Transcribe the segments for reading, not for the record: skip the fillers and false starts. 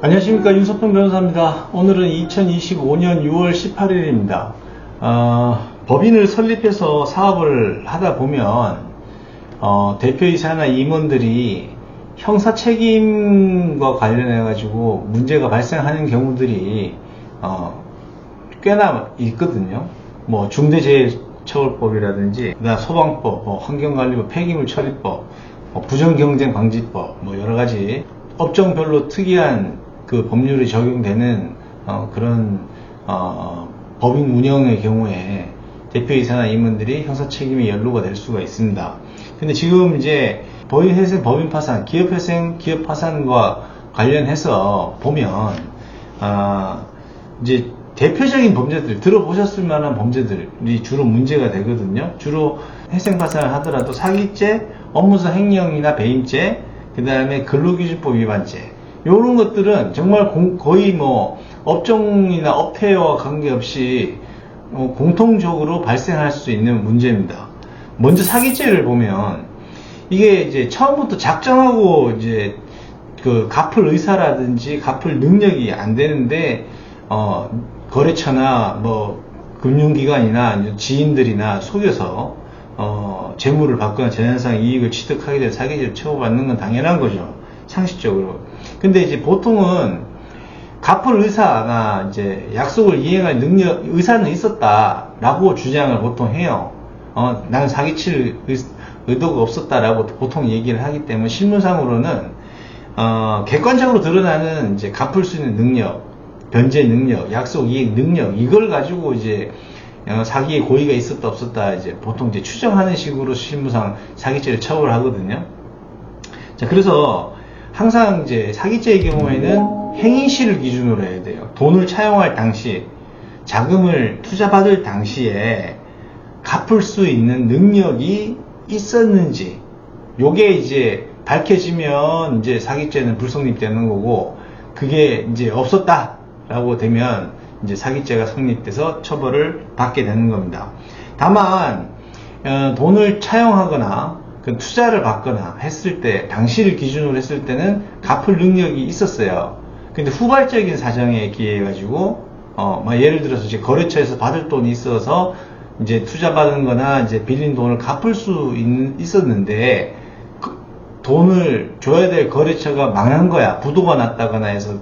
안녕하십니까, 윤석동 변호사입니다. 오늘은 2025년 6월 18일입니다. 법인을 설립해서 사업을 하다 보면 대표이사나 임원들이 형사 책임과 관련해 가지고 문제가 발생하는 경우들이 꽤나 있거든요. 뭐 중대재해처벌법이라든지 소방법, 환경관리법, 폐기물 처리법, 부정경쟁방지법, 여러 가지 업종별로 특이한 그 법률이 적용되는 그런 법인 운영의 경우에 대표이사나 임원들이 형사 책임이 연루가 될 수가 있습니다. 근데 지금 이제 법인회생, 법인파산, 기업회생, 기업파산과 관련해서 보면 이제 대표적인 범죄들, 들어보셨을 만한 범죄들이 주로 문제가 되거든요. 주로 회생파산을 하더라도 사기죄, 업무상 횡령이나 배임죄, 그 다음에 근로기준법 위반죄, 요런 것들은 정말 거의 업종이나 업태와 관계없이 공통적으로 발생할 수 있는 문제입니다. 먼저 사기죄를 보면 이게 이제 처음부터 작정하고 이제 그 갚을 의사라든지 갚을 능력이 안 되는데 거래처나 금융기관이나 지인들이나 속여서 재물을 받거나 재산상 이익을 취득하게 된 사기죄로 처벌받는 건 당연한 거죠, 상식적으로. 근데 이제 보통은 갚을 의사나 이제 약속을 이행할 의사는 있었다라고 주장을 보통 해요. 나는 사기칠 의도가 없었다라고 보통 얘기를 하기 때문에 실무상으로는 객관적으로 드러나는 이제 갚을 수 있는 능력, 변제 능력, 약속 이행 능력, 이걸 가지고 이제 사기의 고의가 있었다 없었다 이제 보통 이제 추정하는 식으로 실무상 사기죄를 처벌하거든요. 자, 그래서 항상 이제 사기죄의 경우에는 행위시를 기준으로 해야 돼요. 돈을 차용할 당시, 자금을 투자받을 당시에 갚을 수 있는 능력이 있었는지, 요게 이제 밝혀지면 이제 사기죄는 불성립되는 거고, 그게 이제 없었다라고 되면 이제 사기죄가 성립돼서 처벌을 받게 되는 겁니다. 다만 돈을 차용하거나 투자를 받거나 했을 때, 당시를 기준으로 했을 때는 갚을 능력이 있었어요. 근데 후발적인 사정에 의해 가지고 예를 들어서 이제 거래처에서 받을 돈이 있어서 이제 투자받은 거나 이제 빌린 돈을 갚을 수 있었는데 돈을 줘야 될 거래처가 망한 거야, 부도가 났다거나 해서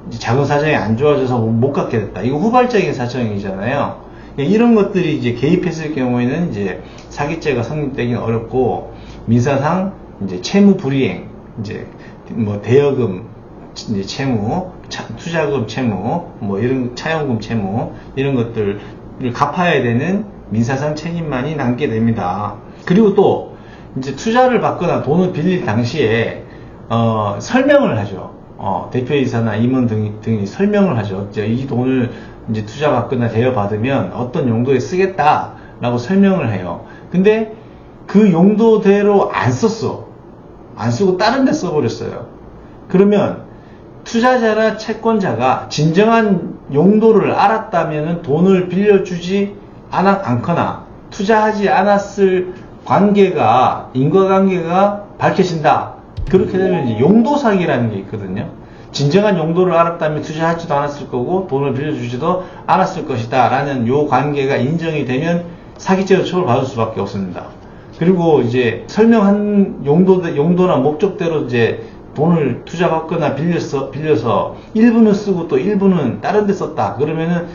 이제 자금 사정이 안 좋아져서 못 갚게 됐다. 이거 후발적인 사정이잖아요. 이런 것들이 이제 개입했을 경우에는 이제 사기죄가 성립되기는 어렵고, 민사상 이제 채무 불이행, 이제 대여금 이제 채무, 투자금 채무, 이런 차용금 채무, 이런 것들을 갚아야 되는 민사상 책임만이 남게 됩니다. 그리고 또 이제 투자를 받거나 돈을 빌릴 당시에 설명을 하죠. 대표이사나 임원 등이 설명을 하죠. 이 돈을 이제 투자받거나 대여받으면 어떤 용도에 쓰겠다라고 설명을 해요. 근데 그 용도대로 안 썼어. 안 쓰고 다른 데 써버렸어요. 그러면 투자자나 채권자가 진정한 용도를 알았다면 돈을 빌려주지 않거나 투자하지 않았을 인과관계가 밝혀진다. 그렇게 되면 이제 용도사기라는 게 있거든요. 진정한 용도를 알았다면 투자하지도 않았을 거고 돈을 빌려주지도 않았을 것이다 라는 요 관계가 인정이 되면 사기죄로 처벌받을 수밖에 없습니다. 그리고 이제 설명한 용도나 목적대로 이제 돈을 투자받거나 빌려서 일부는 쓰고 또 일부는 다른 데 썼다. 그러면은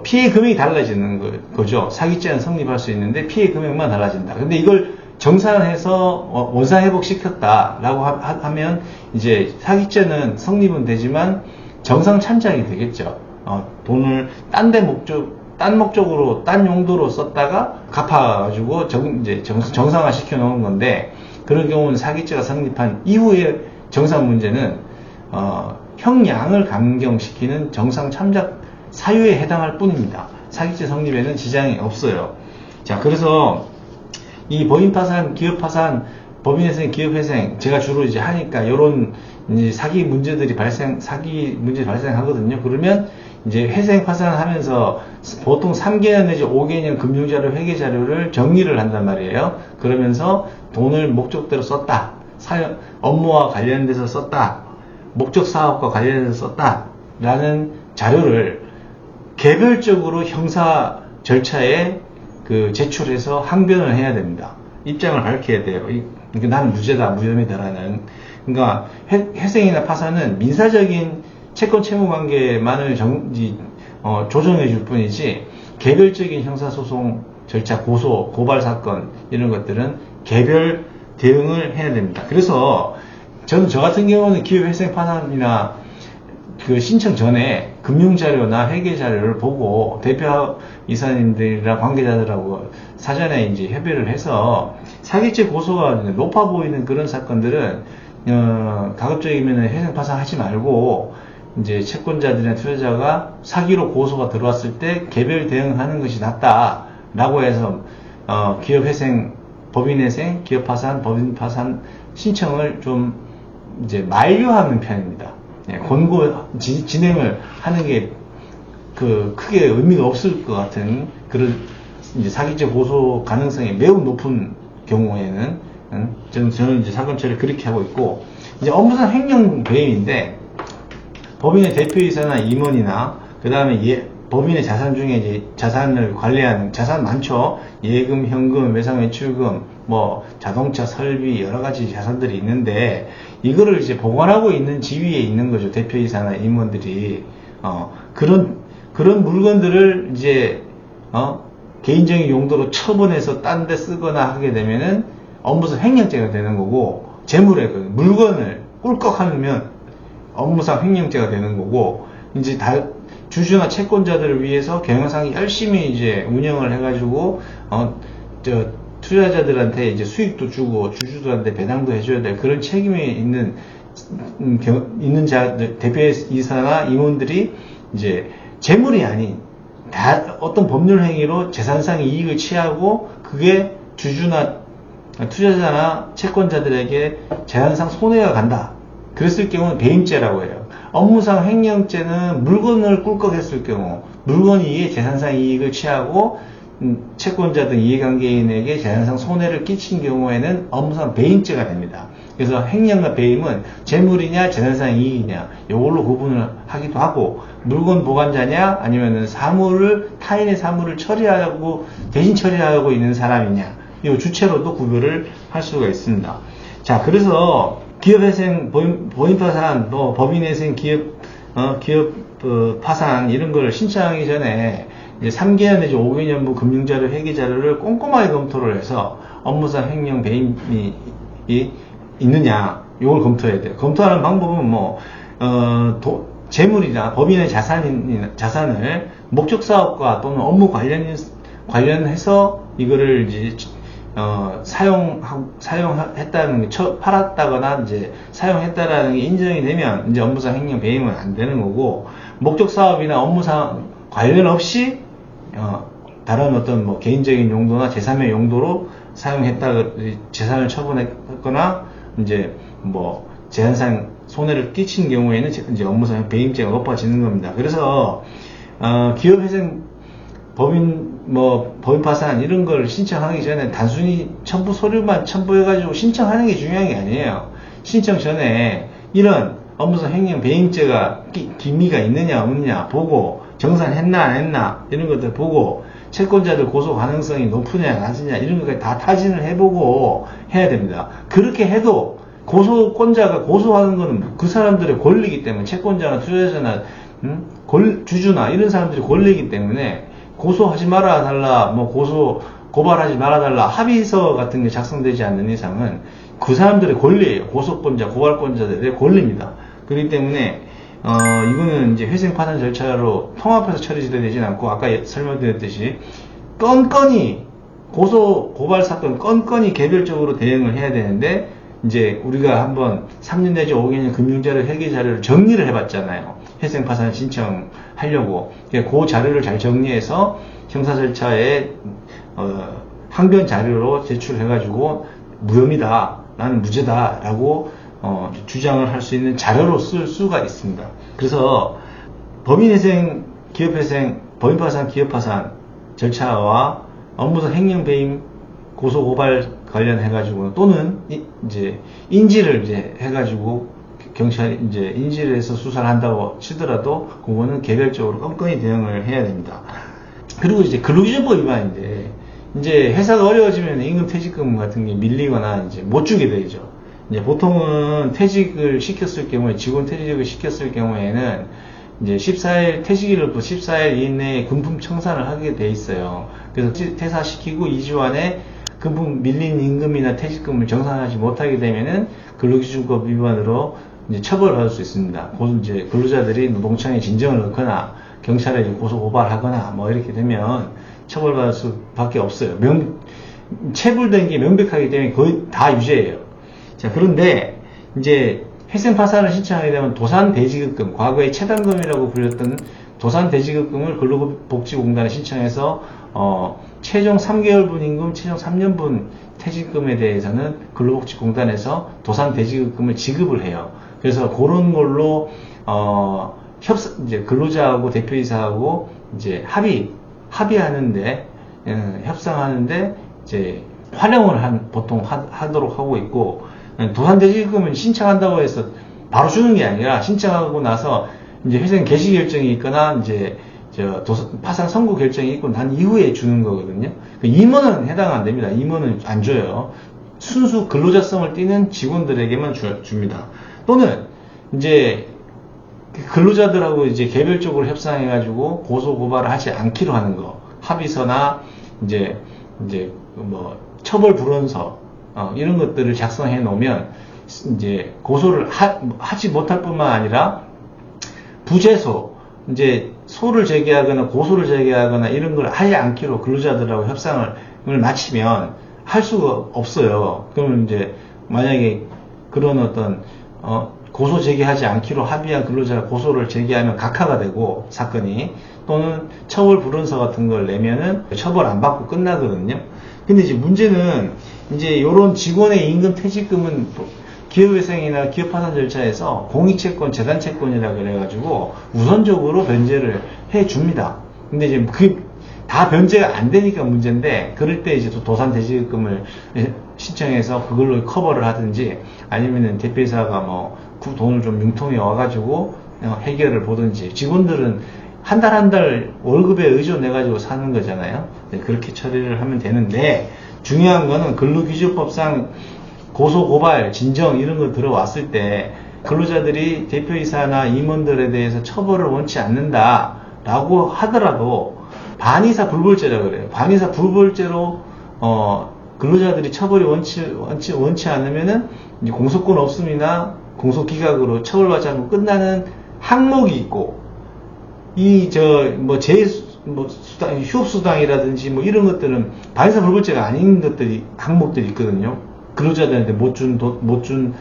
피해 금액이 달라지는 거죠. 사기죄는 성립할 수 있는데 피해 금액만 달라진다. 근데 이걸 정산해서 원상회복 시켰다라고 하면 이제 사기죄는 성립은 되지만 정상참작이 되겠죠. 돈을 딴 목적으로, 딴 용도로 썼다가 갚아가지고 이제 정상화 시켜 놓은 건데, 그런 경우는 사기죄가 성립한 이후에 정상 문제는 형량을 감경시키는 정상참작 사유에 해당할 뿐입니다. 사기죄 성립에는 지장이 없어요. 자, 그래서 이 법인파산, 기업파산, 법인회생, 기업회생, 제가 주로 이제 하니까 요런 이제 사기 문제들이 발생하거든요. 그러면 이제 회생 파산하면서 보통 3개년 내지 5개년 금융자료, 회계자료를 정리를 한단 말이에요. 그러면서 돈을 목적대로 썼다, 업무와 관련돼서 썼다, 목적 사업과 관련해서 썼다라는 자료를 개별적으로 형사 절차에 제출해서 항변을 해야 됩니다. 입장을 밝혀야 돼요. 나는 무죄다, 무혐의다라는. 그러니까 회생이나 파산은 민사적인 채권 채무 관계만을 조정해 줄 뿐이지 개별적인 형사소송 절차, 고소, 고발 사건 이런 것들은 개별 대응을 해야 됩니다. 그래서 저 같은 경우는 기업회생 파산이나 신청 전에 금융자료나 회계자료를 보고 대표이사님들이랑 관계자들하고 사전에 이제 협의를 해서 사기죄 고소가 높아 보이는 그런 사건들은 가급적이면 회생 파산하지 말고 이제 채권자들이나 투자자가 사기로 고소가 들어왔을 때 개별 대응하는 것이 낫다라고 해서 기업회생, 법인회생, 기업파산, 법인파산 신청을 좀 이제 만류하는 편입니다. 진행을 하는 게 크게 의미가 없을 것 같은 그런 이제 사기죄 고소 가능성이 매우 높은 경우에는 저는 이제 사건 처리를 그렇게 하고 있고, 이제 업무상 횡령 배임인데 법인의 대표이사나 임원이나 그 다음에 법인의 자산 중에 이제 자산을 관리하는 자산 많죠. 예금, 현금, 외상외출금, 뭐 자동차, 설비 여러 가지 자산들이 있는데 이거를 이제 보관하고 있는 지위에 있는 거죠. 대표이사나 임원들이 그런 물건들을 이제 개인적인 용도로 처분해서 딴 데 쓰거나 하게 되면은 업무상 횡령죄가 되는 거고, 재물에 물건을 꿀꺽하면 업무상 횡령죄가 되는 거고, 이제 주주나 채권자들을 위해서 경영상이 열심히 이제 운영을 해가지고 투자자들한테 이제 수익도 주고 주주들한테 배당도 해줘야 될 그런 책임이 있는 대표이사나 임원들이 이제 재물이 아닌 어떤 법률 행위로 재산상의 이익을 취하고 그게 주주나 투자자나 채권자들에게 재산상 손해가 간다. 그랬을 경우는 배임죄라고 해요. 업무상 횡령죄는 물건을 꿀꺽했을 경우, 물건이 재산상 이익을 취하고 채권자 등 이해관계인에게 재산상 손해를 끼친 경우에는 업무상 배임죄가 됩니다. 그래서 횡령과 배임은 재물이냐 재산상 이익이냐 이걸로 구분을 하기도 하고, 물건 보관자냐 아니면은 타인의 사물을 대신 처리하고 있는 사람이냐, 이 주체로도 구별을 할 수가 있습니다. 자, 그래서 기업회생, 법인파산, 법인회생, 기업 파산 이런 걸 신청하기 전에 이제 3개년 내지 5개년부 금융자료, 회계자료를 꼼꼼하게 검토를 해서 업무상 횡령 배임이 있느냐 이걸 검토해야 돼요. 검토하는 방법은 재물이나 법인의 자산을 목적 사업과 또는 업무 관련해서 이거를 이제 사용했다는 게, 팔았다거나 이제 사용했다라는 게 인정이 되면 이제 업무상 횡령 배임은 안 되는 거고, 목적 사업이나 업무상 관련 없이 다른 어떤 개인적인 용도나 제3의 용도로 재산을 처분했거나 이제 재산상 손해를 끼친 경우에는 이제 업무상 배임죄가 높아지는 겁니다. 그래서 기업회생, 법인파산 이런 걸 신청하기 전에 단순히 첨부 서류만 첨부해가지고 신청하는 게 중요한 게 아니에요. 신청 전에 이런 업무상 횡령 배임죄가 기미가 있느냐 없느냐 보고, 정산했나 안 했나 이런 것들 보고, 채권자들 고소 가능성이 높으냐 낮으냐 이런 것까지 다 타진을 해보고 해야 됩니다. 그렇게 해도 고소권자가 고소하는 거는 그 사람들의 권리이기 때문에, 채권자나 투자자나 주주나 이런 사람들이 권리이기 때문에 고소하지 말아 달라, 고발하지 말아 달라 합의서 같은 게 작성되지 않는 이상은 그 사람들의 권리예요. 고소권자, 고발권자들의 권리입니다. 그렇기 때문에 이거는 이제 회생 파산 절차로 통합해서 처리되지는 않고, 아까 설명드렸듯이 건건이 고발 사건 건건이 개별적으로 대응을 해야 되는데, 이제 우리가 한번 3년 내지 5개년 금융자료, 회계자료를 정리를 해봤잖아요. 회생 파산 신청하려고. 그 자료를 잘 정리해서 형사 절차에 항변 자료로 제출해가지고 무혐의다, 나는 무죄다라고 주장을 할 수 있는 자료로 쓸 수가 있습니다. 그래서 법인회생, 기업회생, 법인파산, 기업파산 절차와 업무상 횡령 배임 고소 고발 관련해가지고, 또는 이제 인지를 이제 해가지고 경찰이 이제 인지를 해서 수사를 한다고 치더라도 그거는 개별적으로 꼼꼼히 대응을 해야 됩니다. 그리고 이제 근로기준법 위반인데 이제 회사가 어려워지면 임금 퇴직금 같은 게 밀리거나 이제 못 주게 되죠. 이제 보통은 퇴직을 시켰을 경우에 직원 퇴직을 시켰을 경우에는 이제 14일 퇴직일로부터 14일 이내에 금품 청산을 하게 돼 있어요. 그래서 퇴사시키고 2주 안에 금품 밀린 임금이나 퇴직금을 정산하지 못하게 되면은 근로기준법 위반으로 이제 처벌받을 수 있습니다. 곧 이제 근로자들이 노동청에 진정을 넣거나 경찰에 고소 고발하거나 뭐 이렇게 되면 처벌받을 수밖에 없어요. 체불된 게 명백하기 때문에 거의 다 유죄예요. 자, 그런데 이제 회생파산을 신청하게 되면 도산대지급금, 과거에 체당금이라고 불렸던 도산대지급금을 근로복지공단에 신청해서 최종 3개월분 임금, 최종 3년분 퇴직금에 대해서는 근로복지공단에서 도산대지급금을 지급을 해요. 그래서 그런 걸로 이제 근로자하고 대표이사하고 이제 합의하는데 협상하는데 이제 활용을 보통 하도록 하고 있고, 도산대지급금은 신청한다고 해서 바로 주는 게 아니라 신청하고 나서 이제 회생 개시 결정이 있거나 이제 파산 선고 결정이 있고 난 이후에 주는 거거든요. 임원은 해당 안 됩니다. 임원은 안 줘요. 순수 근로자성을 띠는 직원들에게만 줍니다. 또는 이제 근로자들하고 이제 개별적으로 협상해가지고 고소 고발을 하지 않기로 하는 거, 합의서나 이제 뭐 처벌 불원서 이런 것들을 작성해 놓으면 이제 고소를 하지 못할 뿐만 아니라 부재소, 이제 소를 제기하거나 고소를 제기하거나 이런 걸 하지 않기로 근로자들하고 협상을 마치면 할 수가 없어요. 그러면 이제 만약에 그런 어떤 고소 제기하지 않기로 합의한 근로자가 고소를 제기하면 각하가 되고 사건이, 또는 처벌 불원서 같은 걸 내면은 처벌 안 받고 끝나거든요. 근데 이제 문제는 이제 이런 직원의 임금 퇴직금은 기업회생이나 기업파산 절차에서 공익채권, 재단채권이라 그래가지고 우선적으로 변제를 해줍니다. 근데 이제 그게 다 변제가 안 되니까 문제인데, 그럴 때 이제 또 도산대지급금을 신청해서 그걸로 커버를 하든지, 아니면은 대표이사가 뭐 그 돈을 좀 융통해 와가지고 해결을 보든지, 직원들은 한 달 월급에 의존해가지고 사는 거잖아요. 네, 그렇게 처리를 하면 되는데, 중요한 거는 근로기준법상 고소, 고발, 진정 이런 거 들어왔을 때 근로자들이 대표이사나 임원들에 대해서 처벌을 원치 않는다라고 하더라도 반의사 불벌죄라고 그래요. 반의사 불벌죄로 근로자들이 처벌이 원치 않으면은 이제 공소권 없음이나 공소기각으로 처벌받지 않고 끝나는 항목이 있고, 휴업수당이라든지 뭐 이런 것들은 반의사 불벌죄가 아닌 항목들이 있거든요. 근로자들한테 못 준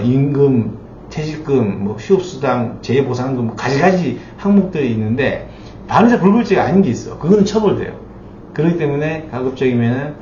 임금, 퇴직금, 뭐 휴업수당, 재보상금, 뭐 가지가지 항목들이 있는데 반의사 불벌죄가 아닌 게 있어. 그거는 처벌돼요. 그렇기 때문에 가급적이면은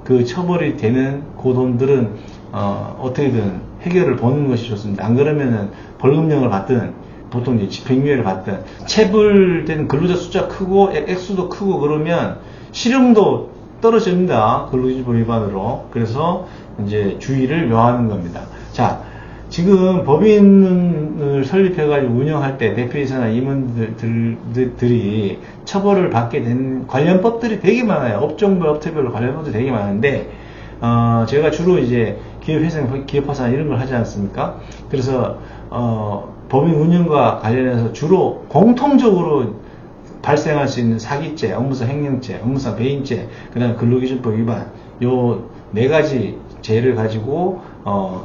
그 처벌이 되는 그 돈들은 어떻게든 해결을 보는 것이 좋습니다. 안 그러면은 벌금형을 받든, 보통 이제 집행유예를 받든, 체불된 근로자 숫자 크고 액수도 크고 그러면 실형도 떨어집니다. 근로기준법 위반으로. 그래서 이제 주의를 묘하는 겁니다. 자, 지금 법인을 설립해가지고 운영할 때 대표이사나 임원들이 처벌을 받게 된 관련 법들이 되게 많아요. 업종별, 업태별로 관련 법들이 되게 많은데, 제가 주로 이제 기업회생, 기업파산 이런 걸 하지 않습니까? 그래서, 법인 운영과 관련해서 주로 공통적으로 발생할 수 있는 사기죄, 업무상 횡령죄, 업무상 배임죄, 그 다음에 근로기준법 위반, 요 4가지 죄를 가지고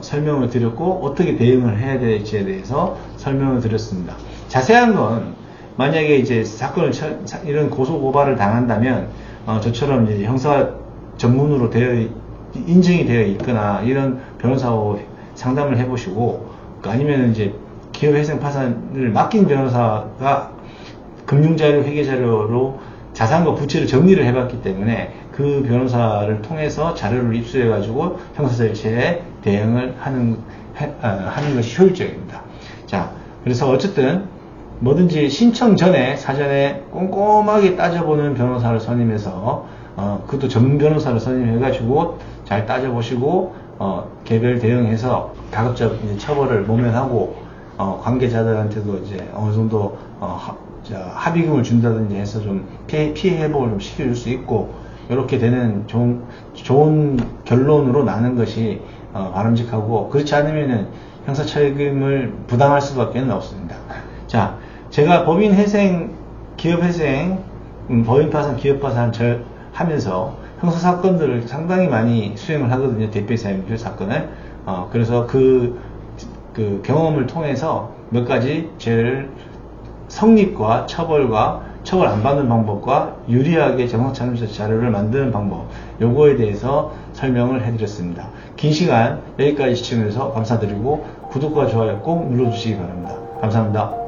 설명을 드렸고, 어떻게 대응을 해야 될지에 대해서 설명을 드렸습니다. 자세한 건 만약에 이제 사건을 이런 고소 고발을 당한다면 저처럼 이제 형사 전문으로 인증이 되어 있거나 이런 변호사하고 상담을 해보시고, 아니면 이제 기업회생 파산을 맡긴 변호사가 금융자료, 회계자료로 자산과 부채를 정리를 해봤기 때문에 그 변호사를 통해서 자료를 입수해가지고 형사절차에 대응을 하는 것이 효율적입니다. 자, 그래서 어쨌든 뭐든지 신청 전에 사전에 꼼꼼하게 따져보는 변호사를 선임해서 그것도 전문 변호사를 선임해가지고 잘 따져보시고 개별 대응해서 가급적 처벌을 모면하고 관계자들한테도 이제 어느 정도 합의금을 준다든지 해서 좀 피해 회복을 좀 시켜줄 수 있고, 이렇게 되는 좋은 결론으로 나는 것이 바람직하고, 그렇지 않으면은 형사처벌금을 부담할 수밖에 없습니다. 자, 제가 법인회생, 기업회생, 법인파산, 기업파산 하면서 형사사건들을 상당히 많이 수행을 하거든요. 대표이사 인출 사건을. 그래서 그 경험을 통해서 몇 가지 죄를 성립과 처벌과 처벌 안 받는 방법과 유리하게 정상참여자 자료를 만드는 방법, 요거에 대해서 설명을 해드렸습니다. 긴 시간 여기까지 시청해주셔서 감사드리고 구독과 좋아요 꼭 눌러주시기 바랍니다. 감사합니다.